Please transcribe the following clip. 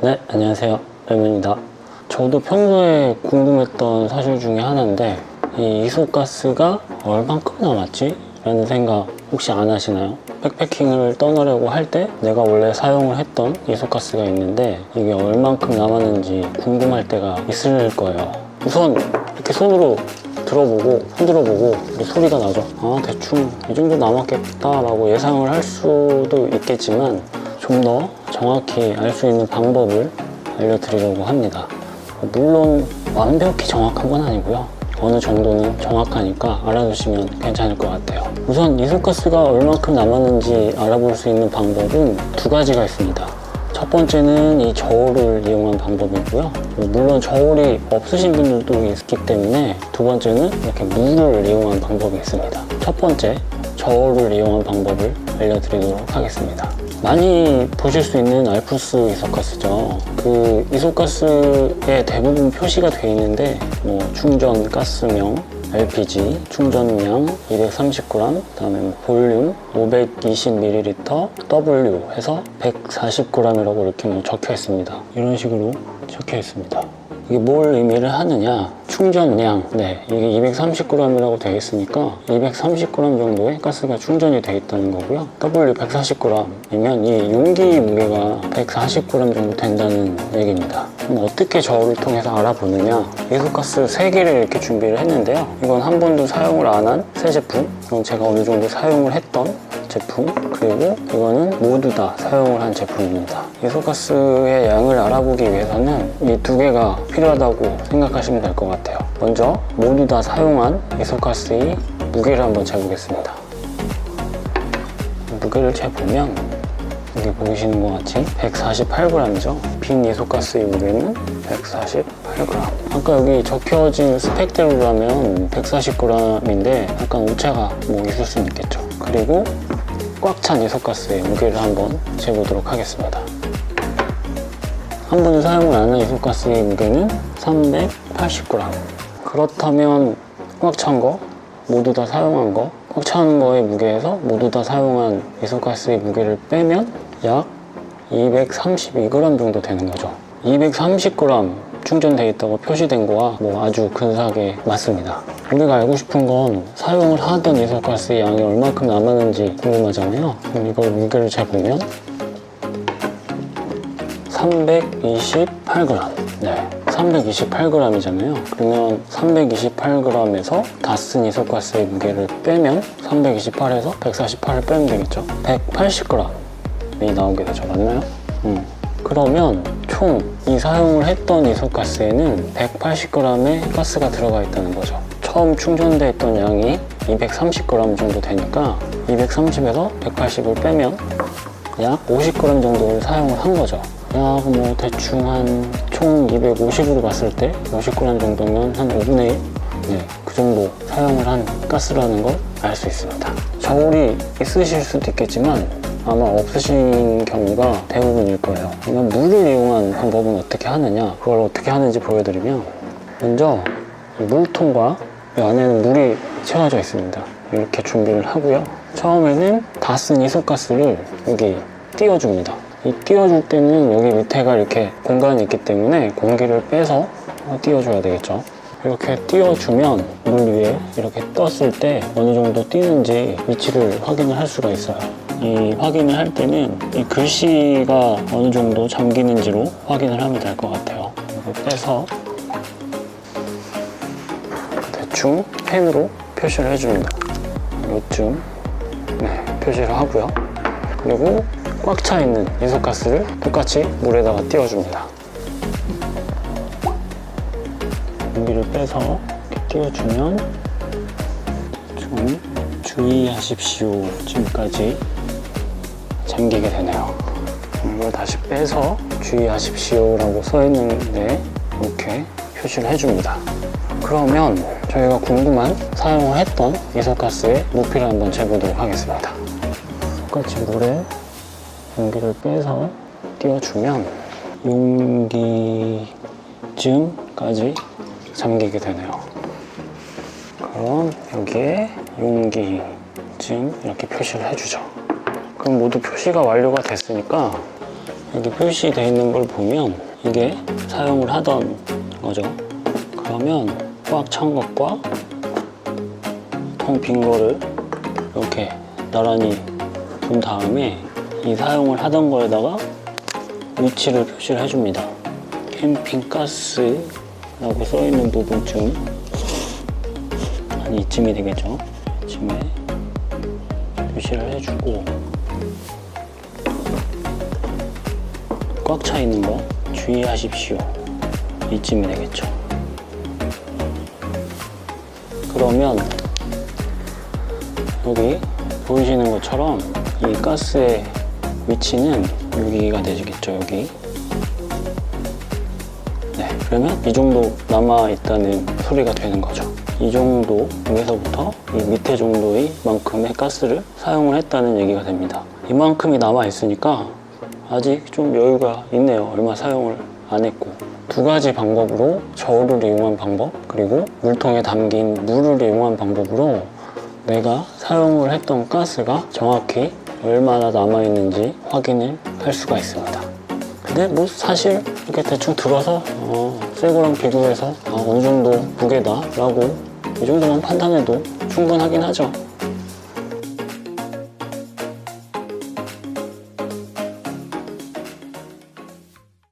네, 안녕하세요. 레몬입니다. 저도 평소에 궁금했던 사실 중에 하나인데 이 이소가스가 얼만큼 남았지? 라는 생각 혹시 안 하시나요? 백패킹을 떠나려고 할 때 내가 원래 사용을 했던 이소가스가 있는데 이게 얼만큼 남았는지 궁금할 때가 있을 거예요. 우선 이렇게 손으로 들어보고 흔들어보고 소리가 나죠. 아, 대충 이 정도 남았겠다 라고 예상을 할 수도 있겠지만 좀 더 정확히 알 수 있는 방법을 알려드리려고 합니다. 물론 완벽히 정확한 건 아니고요. 어느 정도는 정확하니까 알아두시면 괜찮을 것 같아요. 우선 이소가스가 얼마큼 남았는지 알아볼 수 있는 방법은 두 가지가 있습니다. 첫 번째는 이 저울을 이용한 방법이고요. 물론 저울이 없으신 분들도 있기 때문에 두 번째는 이렇게 물을 이용한 방법이 있습니다. 첫 번째, 저울을 이용한 방법을 알려드리도록 하겠습니다. 많이 보실 수 있는 알프스 이소가스죠. 그 이소가스에 대부분 표시가 되어 있는데 충전 가스명, LPG, 충전량 230g, 그다음에 볼륨 520ml, W 해서 140g이라고 이렇게 적혀 있습니다. 이런 식으로 적혀 있습니다. 이게 뭘 의미를 하느냐? 충전량, 이게 230g이라고 되어 있으니까 230g 정도의 가스가 충전이 되어 있다는 거고요. W 140g이면 이 용기 무게가 140g 정도 된다는 얘기입니다. 그럼 어떻게 저울을 통해서 알아보느냐? 이소가스 3개를 이렇게 준비를 했는데요. 이건 한 번도 사용을 안 한 새 제품, 이건 제가 어느 정도 사용을 했던 제품, 그리고 이거는 모두 다 사용을 한 제품입니다. 이소가스의 양을 알아보기 위해서는 이 두 개가 필요하다고 생각하시면 될 것 같아요. 먼저 모두 다 사용한 이소가스의 무게를 한번 재보겠습니다. 무게를 재보면 여기 보이시는 것 같이 148g이죠. 빈 이소가스의 무게는 148g. 아까 여기 적혀진 스펙대로라면 140g인데 약간 오차가 있을 수는 있겠죠. 그리고 꽉 찬 이소가스의 무게를 한번 재보도록 하겠습니다. 한 번도 사용을 안 한 이소가스의 무게는 380g. 그렇다면 꽉 찬 거, 모두 다 사용한 거, 꽉 찬 거의 무게에서 모두 다 사용한 이소가스의 무게를 빼면 약 232g 정도 되는 거죠. 230g 충전되어 있다고 표시된 거와 아주 근사하게 맞습니다. 우리가 알고 싶은 건 사용을 하던 이소가스의 양이 얼마큼 남았는지 궁금하잖아요. 그럼 이걸 무게를 재보면 328g. 328g이잖아요. 그러면 328g에서 다 쓴 이소가스의 무게를 빼면 328에서 148을 빼면 되겠죠. 180g이 나오게 되죠. 맞나요? 그러면 총 이 사용을 했던 이소가스에는 180g의 가스가 들어가 있다는 거죠. 처음 충전돼 있던 양이 230g 정도 되니까 230에서 180을 빼면 약 50g 정도를 사용을 한 거죠. 약 대충 한 총 250으로 봤을 때 50g 정도면 한 5분의 1? 그 정도 사용을 한 가스라는 걸 알 수 있습니다. 저울이 있으실 수도 있겠지만 아마 없으신 경우가 대부분일 거예요. 그러면 물을 이용한 방법은 어떻게 하느냐? 그걸 어떻게 하는지 보여드리면 먼저 이 물통과 이 안에는 물이 채워져 있습니다. 이렇게 준비를 하고요. 처음에는 다 쓴 이소가스를 여기 띄워줍니다. 이 띄워줄 때는 여기 밑에가 이렇게 공간이 있기 때문에 공기를 빼서 띄워줘야 되겠죠. 이렇게 띄워주면 물 위에 이렇게 떴을 때 어느 정도 뛰는지 위치를 확인을 할 수가 있어요. 이 확인을 할 때는 이 글씨가 어느 정도 잠기는지로 확인을 하면 될 것 같아요. 이렇게 빼서 대충 펜으로 표시를 해줍니다. 요쯤 표시를 하고요. 그리고 꽉 차 있는 이소가스를 똑같이 물에다가 띄워줍니다. 공기를 빼서 이렇게 띄워주면 좀 주의하십시오 쯤까지 잠기게 되네요. 이걸 다시 빼서 주의하십시오 라고 써 있는데 이렇게 표시를 해줍니다. 그러면 저희가 궁금한 사용을 했던 이소가스의 부피를 한번 재보도록 하겠습니다. 똑같이 물에 용기를 빼서 띄워주면 용기쯤까지 잠기게 되네요. 그럼 여기에 용기쯤 이렇게 표시를 해주죠. 그럼 모두 표시가 완료가 됐으니까 여기 표시되어 있는 걸 보면 이게 사용을 하던 거죠. 그러면 꽉 찬 것과 통 빈 거를 이렇게 나란히 둔 다음에 이 사용을 하던 거에다가 위치를 표시를 해줍니다. 캠핑가스라고 써있는 부분쯤 한 이쯤이 되겠죠. 이쯤에 표시를 해주고 꽉 차 있는 거 주의하십시오. 이쯤이 되겠죠. 그러면 여기 보이시는 것처럼 이 가스의 위치는 여기가 되겠죠. 여기. 네, 그러면 이 정도 남아있다는 소리가 되는 거죠. 이 정도, 여기서부터 이 밑에 정도의 만큼의 가스를 사용을 했다는 얘기가 됩니다. 이만큼이 남아있으니까 아직 좀 여유가 있네요. 얼마 사용을 안 했고. 두 가지 방법으로 저울을 이용한 방법, 그리고 물통에 담긴 물을 이용한 방법으로 내가 사용을 했던 가스가 정확히 얼마나 남아있는지 확인을 할 수가 있습니다. 근데 뭐 사실 이렇게 대충 들어서 새 거랑 비교해서 어느 정도 무게다 라고 이 정도만 판단해도 충분하긴 하죠.